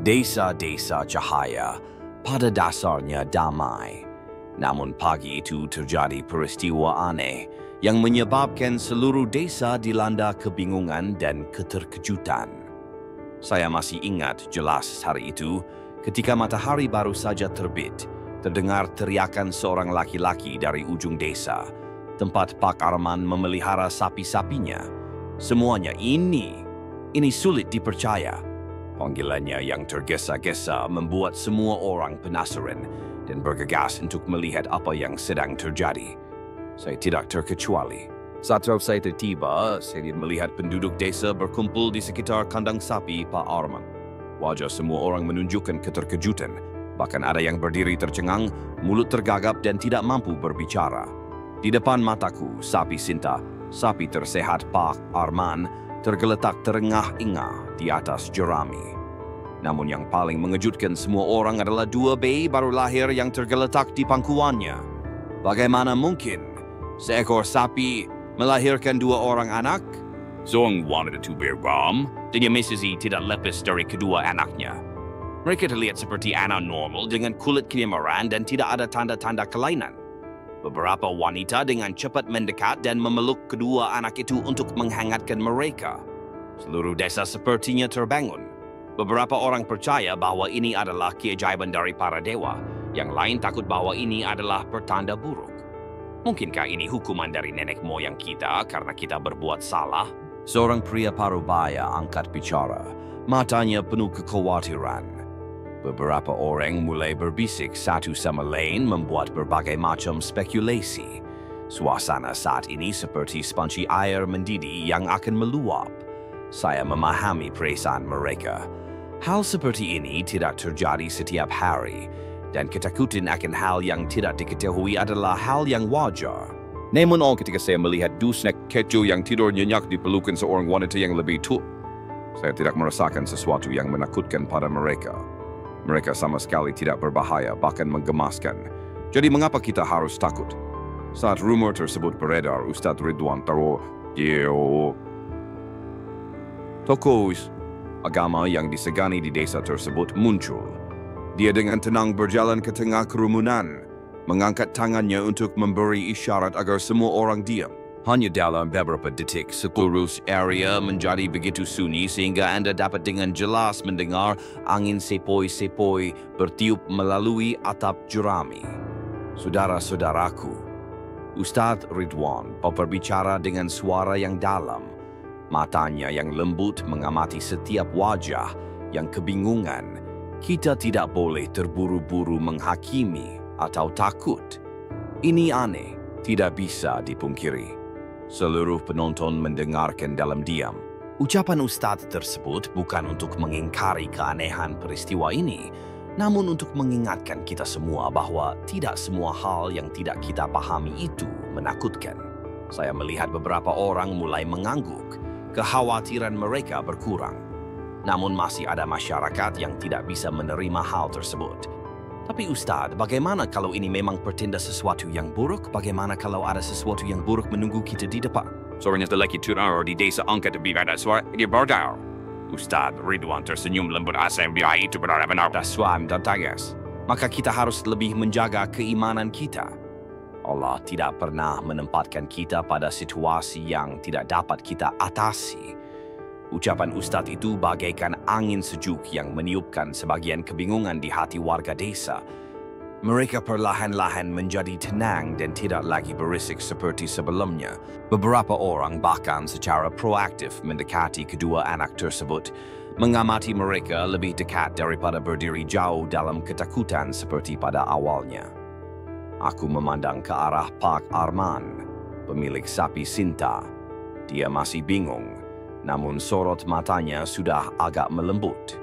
Desa-desa cahaya pada dasarnya damai. Namun pagi itu terjadi peristiwa aneh yang menyebabkan seluruh desa dilanda kebingungan dan keterkejutan. Saya masih ingat jelas hari itu ketika matahari baru saja terbit, terdengar teriakan seorang laki-laki dari ujung desa, tempat Pak Arman memelihara sapi-sapinya. Semuanya ini sulit dipercaya. Panggilannya yang tergesa-gesa membuat semua orang penasaran dan bergegas untuk melihat apa yang sedang terjadi. Saya tidak terkecuali. Saat saya tiba, saya melihat penduduk desa berkumpul di sekitar kandang sapi Pak Arman. Wajah semua orang menunjukkan keterkejutan. Bahkan ada yang berdiri tercengang, mulut tergagap dan tidak mampu berbicara. Di depan mataku, sapi Sinta, sapi tersehat Pak Arman, tergeletak terengah-engah di atas jerami. Namun yang paling mengejutkan semua orang adalah 2 bayi baru lahir yang tergeletak di pangkuannya. Bagaimana mungkin seekor sapi melahirkan 2 orang anak? Seorang wanita itu bergeram dan Mrs. tidak lepas dari kedua anaknya. Mereka terlihat seperti anak normal dengan kulit kemerah dan tidak ada tanda-tanda kelainan. Beberapa wanita dengan cepat mendekat dan memeluk kedua anak itu untuk menghangatkan mereka. Seluruh desa sepertinya terbangun. Beberapa orang percaya bahwa ini adalah keajaiban dari para dewa. Yang lain takut bahwa ini adalah pertanda buruk. Mungkinkah ini hukuman dari nenek moyang kita karena kita berbuat salah? Seorang pria parubaya angkat bicara. Matanya penuh kekhawatiran. Beberapa orang mulai berbisik satu sama lain membuat berbagai macam spekulasi. Suasana saat ini seperti sponge air mendidih yang akan meluap. Saya memahami perasaan mereka. Hal seperti ini tidak terjadi setiap hari, dan ketakutan akan hal yang tidak diketahui adalah hal yang wajar. Namun ketika saya melihat 2 snack kecil yang tidur nyenyak di pelukan seorang wanita yang lebih tua, saya tidak merasakan sesuatu yang menakutkan pada mereka. Mereka sama sekali tidak berbahaya, bahkan menggemaskan. Jadi mengapa kita harus takut? Saat rumor tersebut beredar, Ustadz Ridwan tokoh agama yang disegani di desa tersebut muncul. Dia dengan tenang berjalan ke tengah kerumunan, mengangkat tangannya untuk memberi isyarat agar semua orang diam. Hanya dalam beberapa detik, seluruh area menjadi begitu sunyi sehingga Anda dapat dengan jelas mendengar angin sepoi-sepoi bertiup melalui atap jerami. Saudara-saudaraku, Ustadz Ridwan berbicara dengan suara yang dalam. Matanya yang lembut mengamati setiap wajah yang kebingungan. Kita tidak boleh terburu-buru menghakimi atau takut. Ini aneh, tidak bisa dipungkiri. Seluruh penonton mendengarkan dalam diam. Ucapan Ustadz tersebut bukan untuk mengingkari keanehan peristiwa ini, namun untuk mengingatkan kita semua bahwa tidak semua hal yang tidak kita pahami itu menakutkan. Saya melihat beberapa orang mulai mengangguk. Kekhawatiran mereka berkurang. Namun masih ada masyarakat yang tidak bisa menerima hal tersebut. Tapi Ustadz, bagaimana kalau ini memang pertanda sesuatu yang buruk? Bagaimana kalau ada sesuatu yang buruk menunggu kita di depan? Seorang lelaki tua di desa angkat berada suara di bordal. Ustadz Ridwan tersenyum lembut asam biaya itu benar-benar suam dan tegas. Maka kita harus lebih menjaga keimanan kita. Allah tidak pernah menempatkan kita pada situasi yang tidak dapat kita atasi. Ucapan Ustadz itu bagaikan angin sejuk yang meniupkan sebagian kebingungan di hati warga desa. Mereka perlahan-lahan menjadi tenang dan tidak lagi berisik seperti sebelumnya. Beberapa orang bahkan secara proaktif mendekati kedua anak tersebut, mengamati mereka lebih dekat daripada berdiri jauh dalam ketakutan seperti pada awalnya. Aku memandang ke arah Pak Arman, pemilik sapi Sinta. Dia masih bingung. Namun sorot matanya sudah agak melembut.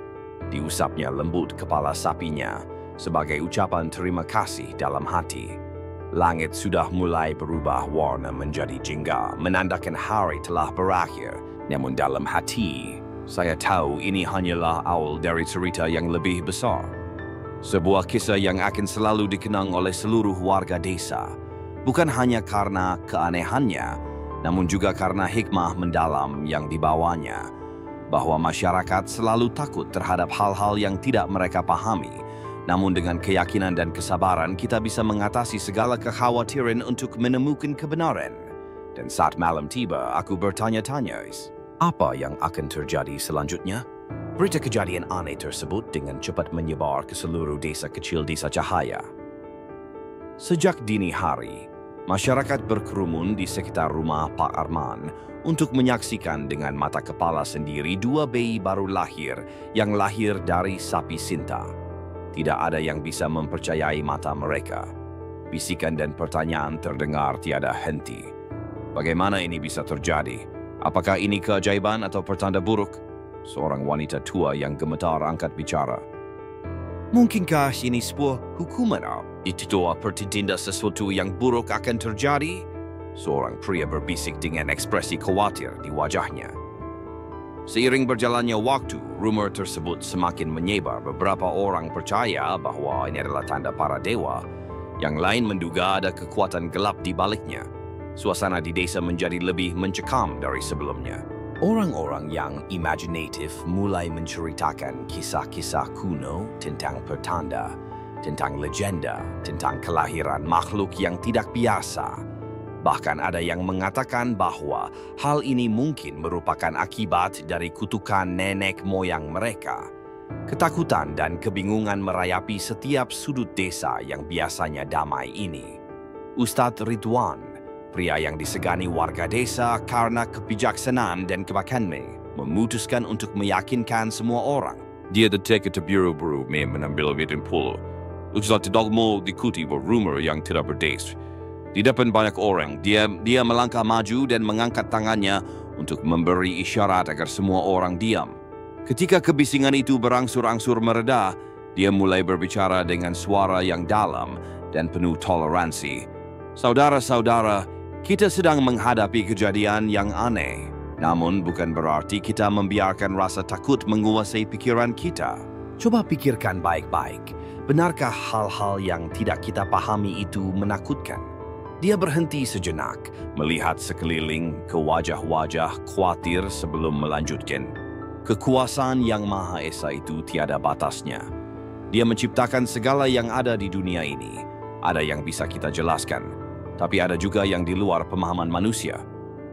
Diusapnya lembut kepala sapinya sebagai ucapan terima kasih dalam hati. Langit sudah mulai berubah warna menjadi jingga, menandakan hari telah berakhir. Namun dalam hati, saya tahu ini hanyalah awal dari cerita yang lebih besar. Sebuah kisah yang akan selalu dikenang oleh seluruh warga desa. Bukan hanya karena keanehannya, namun juga karena hikmah mendalam yang dibawanya. bahwa masyarakat selalu takut terhadap hal-hal yang tidak mereka pahami. Namun dengan keyakinan dan kesabaran kita bisa mengatasi segala kekhawatiran untuk menemukan kebenaran. Dan saat malam tiba, aku bertanya-tanya, apa yang akan terjadi selanjutnya? Berita kejadian aneh tersebut dengan cepat menyebar ke seluruh desa kecil Desa Cahaya. Sejak dini hari, masyarakat berkerumun di sekitar rumah Pak Arman untuk menyaksikan dengan mata kepala sendiri 2 bayi baru lahir yang lahir dari sapi Sinta. Tidak ada yang bisa mempercayai mata mereka. Bisikan dan pertanyaan terdengar tiada henti. Bagaimana ini bisa terjadi? Apakah ini keajaiban atau pertanda buruk? Seorang wanita tua yang gemetar angkat bicara. Mungkinkah ini sebuah hukuman? Itu pertanda sesuatu yang buruk akan terjadi? Seorang pria berbisik dengan ekspresi khawatir di wajahnya. Seiring berjalannya waktu, rumor tersebut semakin menyebar. Beberapa orang percaya bahwa ini adalah tanda para dewa. Yang lain menduga ada kekuatan gelap di baliknya. Suasana di desa menjadi lebih mencekam dari sebelumnya. Orang-orang yang imajinatif mulai menceritakan kisah-kisah kuno tentang pertanda, tentang legenda, tentang kelahiran makhluk yang tidak biasa. Bahkan ada yang mengatakan bahwa hal ini mungkin merupakan akibat dari kutukan nenek moyang mereka. Ketakutan dan kebingungan merayapi setiap sudut desa yang biasanya damai ini. Ustadz Ridwan, pria yang disegani warga desa karena kebijaksanaan dan kebakannya, memutuskan untuk meyakinkan semua orang. Dia detek ke buru-buru menambil vitin puluh. Ustadz tidak mau diikuti rumor yang tidak berdasar. Di depan banyak orang, dia melangkah maju dan mengangkat tangannya untuk memberi isyarat agar semua orang diam. Ketika kebisingan itu berangsur-angsur mereda, dia mulai berbicara dengan suara yang dalam dan penuh toleransi. Saudara-saudara, kita sedang menghadapi kejadian yang aneh. Namun bukan berarti kita membiarkan rasa takut menguasai pikiran kita. Coba pikirkan baik-baik. Benarkah hal-hal yang tidak kita pahami itu menakutkan? Dia berhenti sejenak, melihat sekeliling ke wajah-wajah khawatir sebelum melanjutkan. Kekuasaan yang Maha Esa itu tiada batasnya. Dia menciptakan segala yang ada di dunia ini. Ada yang bisa kita jelaskan, tapi ada juga yang di luar pemahaman manusia.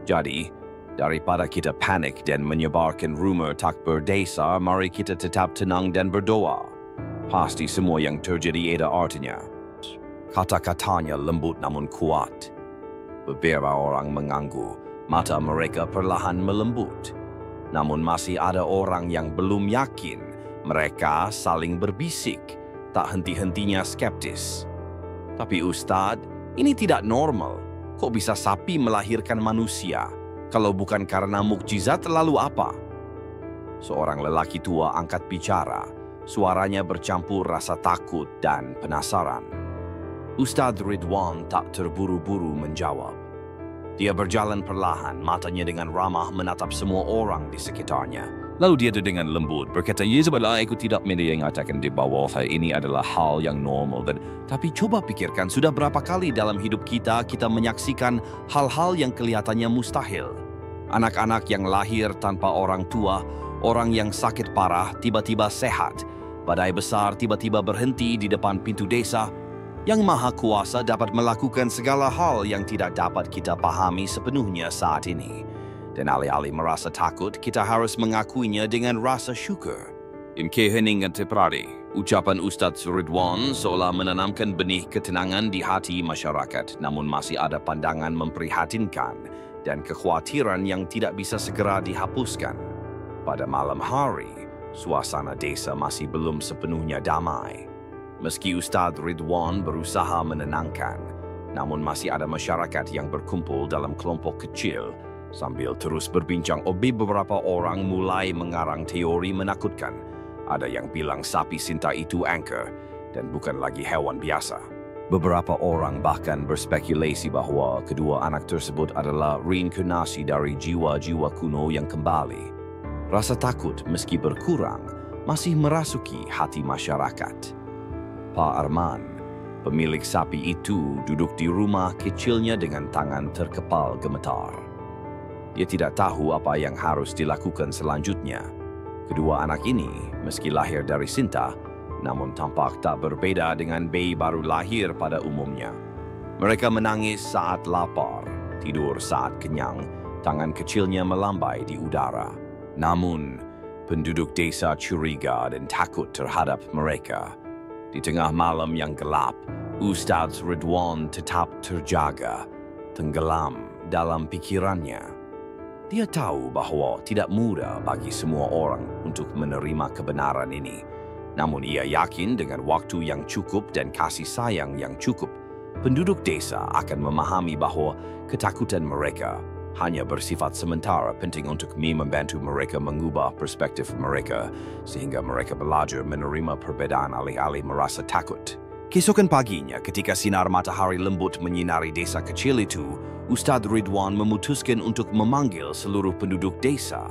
Jadi, daripada kita panik dan menyebarkan rumor tak berdasar, mari kita tetap tenang dan berdoa. Pasti semua yang terjadi ada artinya. Kata-katanya lembut namun kuat. Beberapa orang mengangguk, mata mereka perlahan melembut. Namun masih ada orang yang belum yakin. Mereka saling berbisik, tak henti-hentinya skeptis. Tapi Ustadz, ini tidak normal. Kok bisa sapi melahirkan manusia? Kalau bukan karena mukjizat, lalu apa? Seorang lelaki tua angkat bicara. Suaranya bercampur rasa takut dan penasaran. Ustadz Ridwan tak terburu-buru menjawab. Dia berjalan perlahan, matanya dengan ramah menatap semua orang di sekitarnya. Lalu dia dengan lembut berkata, "Ya sebenarnya aku tidak mengatakan di bawah ini adalah hal yang normal. Tapi coba pikirkan, sudah berapa kali dalam hidup kita menyaksikan hal-hal yang kelihatannya mustahil. Anak-anak yang lahir tanpa orang tua, orang yang sakit parah tiba-tiba sehat. Badai besar tiba-tiba berhenti di depan pintu desa. Yang Maha Kuasa dapat melakukan segala hal yang tidak dapat kita pahami sepenuhnya saat ini. Dan alih-alih merasa takut, kita harus mengakuinya dengan rasa syukur." Keheningan terjadi. Ucapan Ustadz Ridwan seolah menanamkan benih ketenangan di hati masyarakat, namun masih ada pandangan memprihatinkan dan kekhawatiran yang tidak bisa segera dihapuskan. Pada malam hari, suasana desa masih belum sepenuhnya damai. Meski Ustadz Ridwan berusaha menenangkan, namun masih ada masyarakat yang berkumpul dalam kelompok kecil sambil terus berbincang. Beberapa orang mulai mengarang teori menakutkan. Ada yang bilang sapi Sinta itu angker dan bukan lagi hewan biasa. Beberapa orang bahkan berspekulasi bahwa kedua anak tersebut adalah reinkarnasi dari jiwa-jiwa kuno yang kembali. Rasa takut meski berkurang masih merasuki hati masyarakat. Pak Arman, pemilik sapi itu, duduk di rumah kecilnya dengan tangan terkepal gemetar. Dia tidak tahu apa yang harus dilakukan selanjutnya. Kedua anak ini, meski lahir dari Sinta, namun tampak tak berbeda dengan bayi baru lahir pada umumnya. Mereka menangis saat lapar, tidur saat kenyang, tangan kecilnya melambai di udara. Namun, penduduk desa curiga dan takut terhadap mereka. Di tengah malam yang gelap, Ustadz Ridwan tetap terjaga, tenggelam dalam pikirannya. Dia tahu bahwa tidak mudah bagi semua orang untuk menerima kebenaran ini. Namun ia yakin dengan waktu yang cukup dan kasih sayang yang cukup, penduduk desa akan memahami bahwa ketakutan mereka hanya bersifat sementara, penting untuk membantu mereka mengubah perspektif mereka sehingga mereka belajar menerima perbedaan alih-alih merasa takut. Keesokan paginya ketika sinar matahari lembut menyinari desa kecil itu, Ustadz Ridwan memutuskan untuk memanggil seluruh penduduk desa.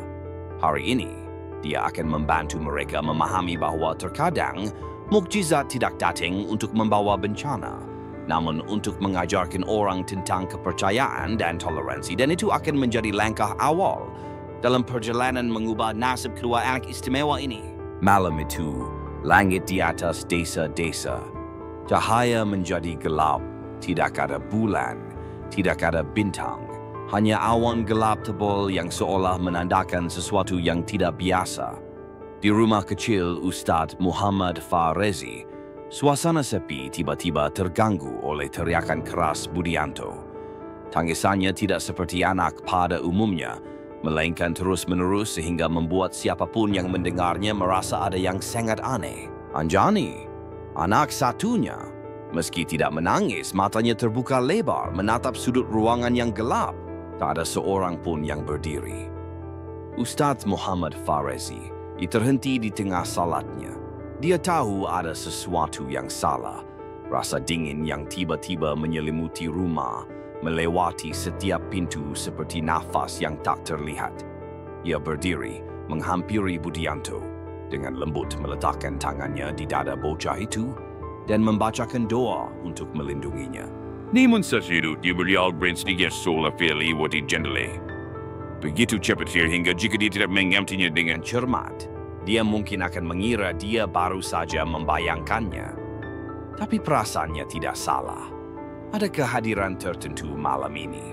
Hari ini, dia akan membantu mereka memahami bahwa terkadang mukjizat tidak datang untuk membawa bencana, namun untuk mengajarkan orang tentang kepercayaan dan toleransi, dan itu akan menjadi langkah awal dalam perjalanan mengubah nasib kedua anak istimewa ini. Malam itu, langit di atas desa-desa, cahaya menjadi gelap, tidak ada bulan, tidak ada bintang. Hanya awan gelap tebal yang seolah menandakan sesuatu yang tidak biasa. Di rumah kecil Ustadz Muhammad Farezi, suasana sepi tiba-tiba terganggu oleh teriakan keras Budianto. Tangisannya tidak seperti anak pada umumnya, melainkan terus-menerus sehingga membuat siapapun yang mendengarnya merasa ada yang sangat aneh. Anjani, anak satunya, meski tidak menangis, matanya terbuka lebar menatap sudut ruangan yang gelap. Tak ada seorang pun yang berdiri. Ustadz Muhammad Farezi terhenti di tengah salatnya. Dia tahu ada sesuatu yang salah. Rasa dingin yang tiba-tiba menyelimuti rumah, melewati setiap pintu seperti nafas yang tak terlihat. Ia berdiri, menghampiri Budianto, dengan lembut meletakkan tangannya di dada bocah itu, dan membacakan doa untuk melindunginya. Namun sesuatu di beliau sedikit sola fili wati jendela. Begitu cepat sehingga jika dia tidak mengamatinya dengan cermat, dia mungkin akan mengira dia baru saja membayangkannya. Tapi perasaannya tidak salah. Ada kehadiran tertentu malam ini.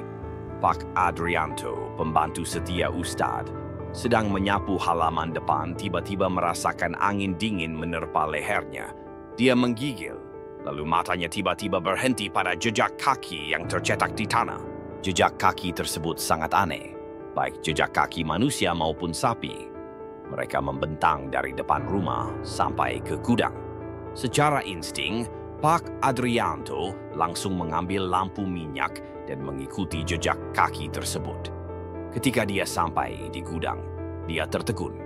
Pak Adrianto, pembantu setia Ustadz, sedang menyapu halaman depan, tiba-tiba merasakan angin dingin menerpa lehernya. Dia menggigil. Lalu matanya tiba-tiba berhenti pada jejak kaki yang tercetak di tanah. Jejak kaki tersebut sangat aneh, baik jejak kaki manusia maupun sapi. Mereka membentang dari depan rumah sampai ke gudang. Secara insting, Pak Adrianto langsung mengambil lampu minyak dan mengikuti jejak kaki tersebut. Ketika dia sampai di gudang, dia tertegun.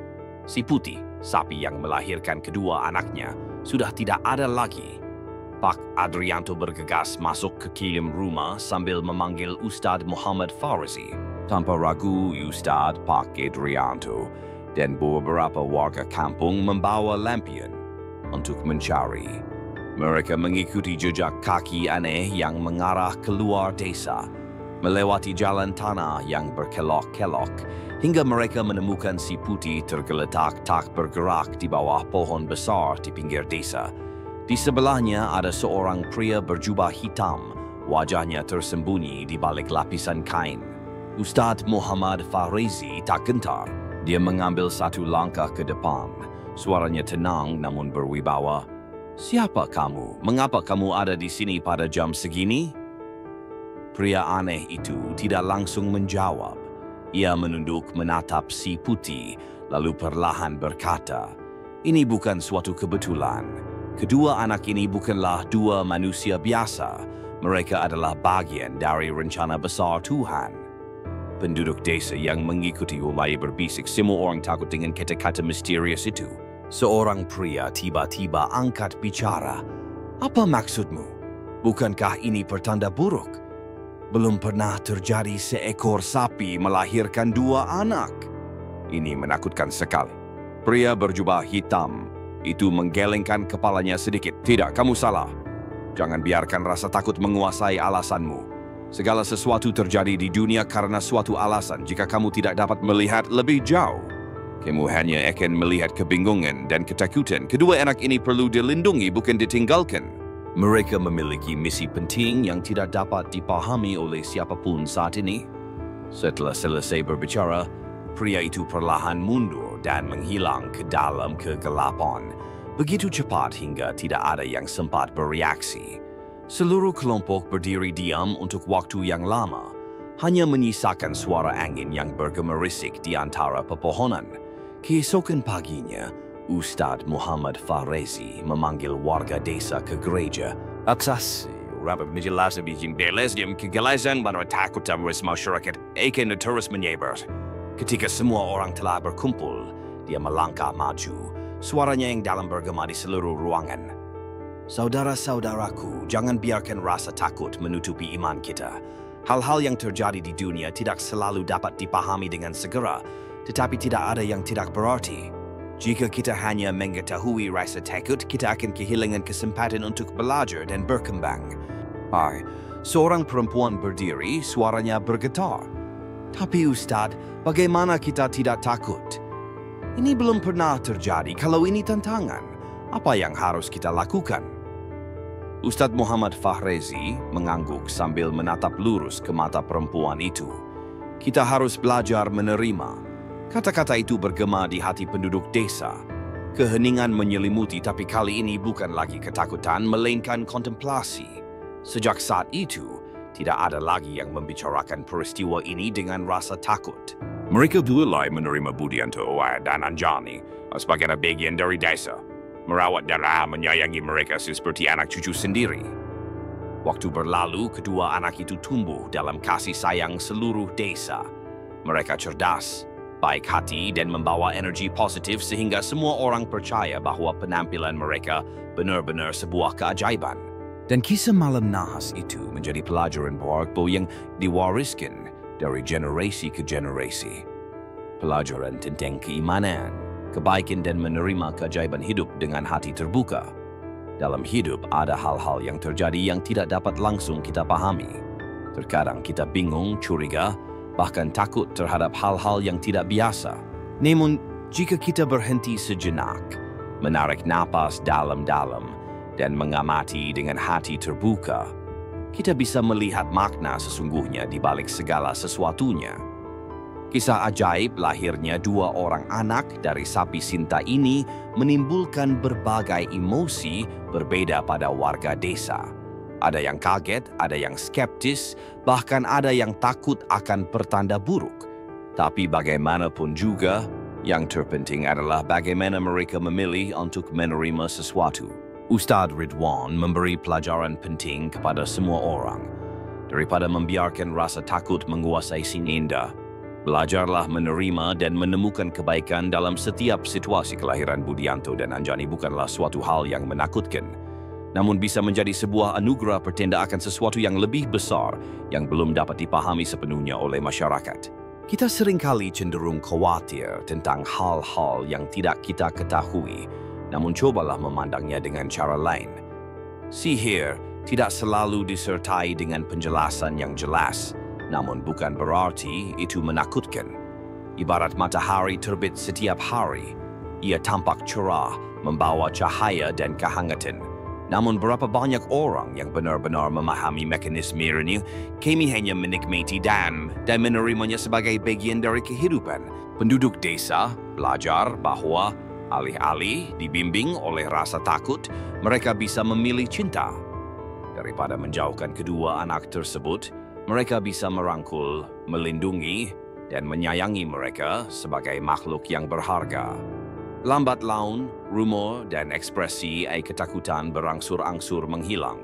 Si Putih, sapi yang melahirkan kedua anaknya, sudah tidak ada lagi. Pak Adrianto bergegas masuk ke kilim rumah sambil memanggil Ustadz Muhammad Farezi. Tanpa ragu, Ustadz, Pak Adrianto, dan beberapa warga kampung membawa lampion untuk mencari. Mereka mengikuti jejak kaki aneh yang mengarah keluar desa, melewati jalan tanah yang berkelok-kelok, hingga mereka menemukan si Putih tergeletak tak bergerak di bawah pohon besar di pinggir desa. Di sebelahnya ada seorang pria berjubah hitam, wajahnya tersembunyi di balik lapisan kain. Ustadz Muhammad Farezi tak gentar. Dia mengambil satu langkah ke depan. Suaranya tenang namun berwibawa. "Siapa kamu? Mengapa kamu ada di sini pada jam segini?" Pria aneh itu tidak langsung menjawab. Ia menunduk menatap si Putih, lalu perlahan berkata, "Ini bukan suatu kebetulan. Kedua anak ini bukanlah dua manusia biasa. Mereka adalah bagian dari rencana besar Tuhan." Penduduk desa yang mengikuti mulai berbisik. Semua orang takut dengan kata-kata misterius itu. Seorang pria tiba-tiba angkat bicara. "Apa maksudmu? Bukankah ini pertanda buruk? Belum pernah terjadi seekor sapi melahirkan dua anak." Ini menakutkan sekali. Pria berjubah hitam itu menggelengkan kepalanya sedikit. "Tidak, kamu salah. Jangan biarkan rasa takut menguasai alasanmu. Segala sesuatu terjadi di dunia karena suatu alasan. Jika kamu tidak dapat melihat lebih jauh, kamu hanya akan melihat kebingungan dan ketakutan. Kedua anak ini perlu dilindungi, bukan ditinggalkan. Mereka memiliki misi penting yang tidak dapat dipahami oleh siapapun saat ini. Setelah selesai berbicara, pria itu perlahan mundur dan menghilang ke dalam kegelapan. Begitu cepat hingga tidak ada yang sempat bereaksi. Seluruh kelompok berdiri diam untuk waktu yang lama, hanya menyisakan suara angin yang bergemerisik di antara pepohonan. Keesokan paginya, Ustadz Muhammad Fahrezi memanggil warga desa ke gereja. Atas rapat menjelaskan bijing deles yang kegelasan dan takut terus masyarakat akan terus menyebar. Ketika semua orang telah berkumpul, dia melangkah maju. Suaranya yang dalam bergema di seluruh ruangan. Saudara-saudaraku, jangan biarkan rasa takut menutupi iman kita. Hal-hal yang terjadi di dunia tidak selalu dapat dipahami dengan segera, tetapi tidak ada yang tidak berarti. Jika kita hanya mengetahui rasa takut, kita akan kehilangan kesempatan untuk belajar dan berkembang. Seorang perempuan berdiri, suaranya bergetar. Tapi Ustadz, bagaimana kita tidak takut? Ini belum pernah terjadi. Kalau ini tantangan, apa yang harus kita lakukan? Ustadz Muhammad Fahrezi mengangguk sambil menatap lurus ke mata perempuan itu. Kita harus belajar menerima. Kata-kata itu bergema di hati penduduk desa. Keheningan menyelimuti, tapi kali ini bukan lagi ketakutan, melainkan kontemplasi. Sejak saat itu, tidak ada lagi yang membicarakan peristiwa ini dengan rasa takut. Mereka mulai menerima Budianto dan Anjani sebagai bagian dari desa. Merawat dan menyayangi mereka seperti anak cucu sendiri. Waktu berlalu, kedua anak itu tumbuh dalam kasih sayang seluruh desa. Mereka cerdas, baik hati, dan membawa energi positif sehingga semua orang percaya bahwa penampilan mereka benar-benar sebuah keajaiban. Dan kisah malam nahas itu menjadi pelajaran berharga yang diwariskan dari generasi ke generasi. Pelajaran tentang keimanan, kebaikan, dan menerima keajaiban hidup dengan hati terbuka. Dalam hidup ada hal-hal yang terjadi yang tidak dapat langsung kita pahami. Terkadang kita bingung, curiga, bahkan takut terhadap hal-hal yang tidak biasa. Namun, jika kita berhenti sejenak, menarik napas dalam-dalam, dan mengamati dengan hati terbuka, kita bisa melihat makna sesungguhnya di balik segala sesuatunya. Kisah ajaib lahirnya dua orang anak dari sapi Sinta ini menimbulkan berbagai emosi berbeda pada warga desa. Ada yang kaget, ada yang skeptis, bahkan ada yang takut akan pertanda buruk. Tapi bagaimanapun juga, yang terpenting adalah bagaimana mereka memilih untuk menerima sesuatu. Ustadz Ridwan memberi pelajaran penting kepada semua orang. Daripada membiarkan rasa takut menguasai sinenda, belajarlah menerima dan menemukan kebaikan dalam setiap situasi. Kelahiran Budianto dan Anjani bukanlah suatu hal yang menakutkan, namun bisa menjadi sebuah anugerah pertanda akan sesuatu yang lebih besar yang belum dapat dipahami sepenuhnya oleh masyarakat. Kita seringkali cenderung khawatir tentang hal-hal yang tidak kita ketahui, namun cobalah memandangnya dengan cara lain. Sihir tidak selalu disertai dengan penjelasan yang jelas, namun bukan berarti itu menakutkan. Ibarat matahari terbit setiap hari, ia tampak cerah, membawa cahaya dan kehangatan. Namun berapa banyak orang yang benar-benar memahami mekanisme ini? Kami hanya menikmati dan menerimanya sebagai bagian dari kehidupan. Penduduk desa belajar bahwa alih-alih dibimbing oleh rasa takut, mereka bisa memilih cinta. Daripada menjauhkan kedua anak tersebut, mereka bisa merangkul, melindungi, dan menyayangi mereka sebagai makhluk yang berharga. Lambat laun, rumor dan ekspresi ketakutan berangsur-angsur menghilang.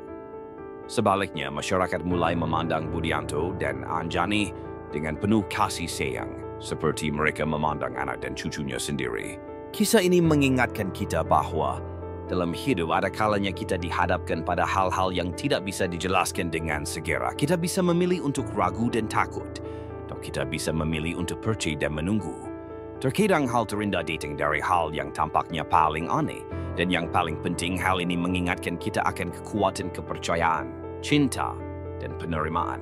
Sebaliknya, masyarakat mulai memandang Budianto dan Anjani dengan penuh kasih sayang, seperti mereka memandang anak dan cucunya sendiri. Kisah ini mengingatkan kita bahwa dalam hidup ada kalanya kita dihadapkan pada hal-hal yang tidak bisa dijelaskan dengan segera. Kita bisa memilih untuk ragu dan takut, atau kita bisa memilih untuk percaya dan menunggu. Terkadang hal terindah datang dari hal yang tampaknya paling aneh, dan yang paling penting hal ini mengingatkan kita akan kekuatan kepercayaan, cinta, dan penerimaan.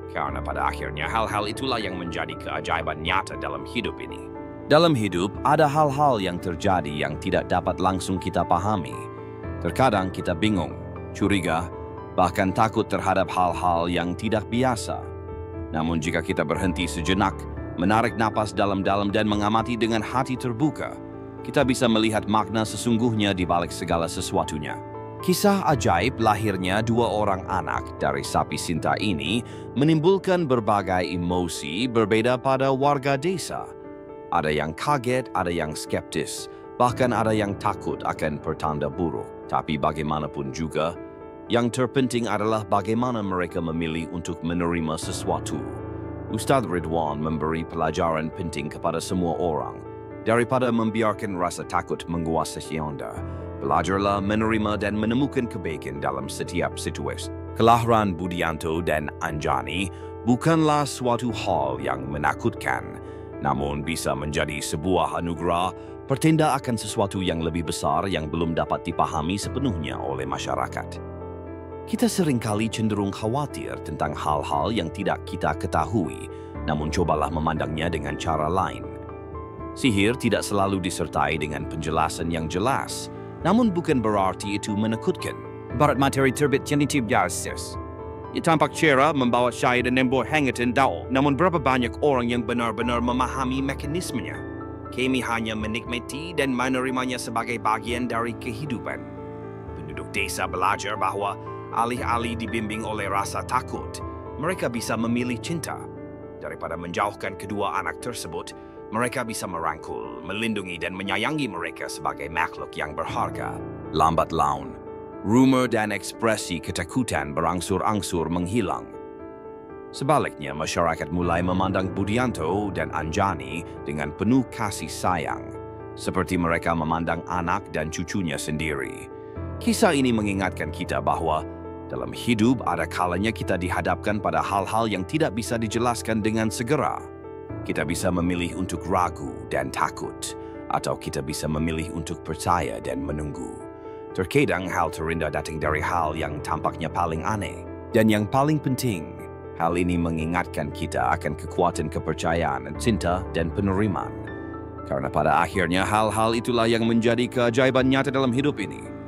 Karena pada akhirnya hal-hal itulah yang menjadi keajaiban nyata dalam hidup ini. Dalam hidup, ada hal-hal yang terjadi yang tidak dapat langsung kita pahami. Terkadang kita bingung, curiga, bahkan takut terhadap hal-hal yang tidak biasa. Namun jika kita berhenti sejenak, menarik napas dalam-dalam dan mengamati dengan hati terbuka, kita bisa melihat makna sesungguhnya di balik segala sesuatunya. Kisah ajaib lahirnya dua orang anak dari sapi Sinta ini menimbulkan berbagai emosi berbeda pada warga desa. Ada yang kaget, ada yang skeptis, bahkan ada yang takut akan pertanda buruk. Tapi bagaimanapun juga, yang terpenting adalah bagaimana mereka memilih untuk menerima sesuatu. Ustadz Ridwan memberi pelajaran penting kepada semua orang. Daripada membiarkan rasa takut menguasai Anda, belajarlah menerima dan menemukan kebaikan dalam setiap situasi. Kelahiran Budianto dan Anjani bukanlah suatu hal yang menakutkan, namun bisa menjadi sebuah anugerah, pertanda akan sesuatu yang lebih besar yang belum dapat dipahami sepenuhnya oleh masyarakat. Kita seringkali cenderung khawatir tentang hal-hal yang tidak kita ketahui, namun cobalah memandangnya dengan cara lain. Sihir tidak selalu disertai dengan penjelasan yang jelas, namun bukan berarti itu menakutkan. Barat materi terbit yang ditibiasis. Ia tampak cerah membawa syai dan embor hangatan daun, namun berapa banyak orang yang benar-benar memahami mekanismenya. Kami hanya menikmati dan menerimanya sebagai bagian dari kehidupan. Penduduk desa belajar bahwa alih-alih dibimbing oleh rasa takut, mereka bisa memilih cinta. Daripada menjauhkan kedua anak tersebut, mereka bisa merangkul, melindungi dan menyayangi mereka sebagai makhluk yang berharga. Lambat laun, rumor dan ekspresi ketakutan berangsur-angsur menghilang. Sebaliknya, masyarakat mulai memandang Budianto dan Anjani dengan penuh kasih sayang, seperti mereka memandang anak dan cucunya sendiri. Kisah ini mengingatkan kita bahwa dalam hidup ada kalanya kita dihadapkan pada hal-hal yang tidak bisa dijelaskan dengan segera. Kita bisa memilih untuk ragu dan takut, atau kita bisa memilih untuk percaya dan menunggu. Terkadang hal terindah datang dari hal yang tampaknya paling aneh. Dan yang paling penting, hal ini mengingatkan kita akan kekuatan kepercayaan, cinta, dan penerimaan. Karena pada akhirnya hal-hal itulah yang menjadi keajaiban nyata dalam hidup ini.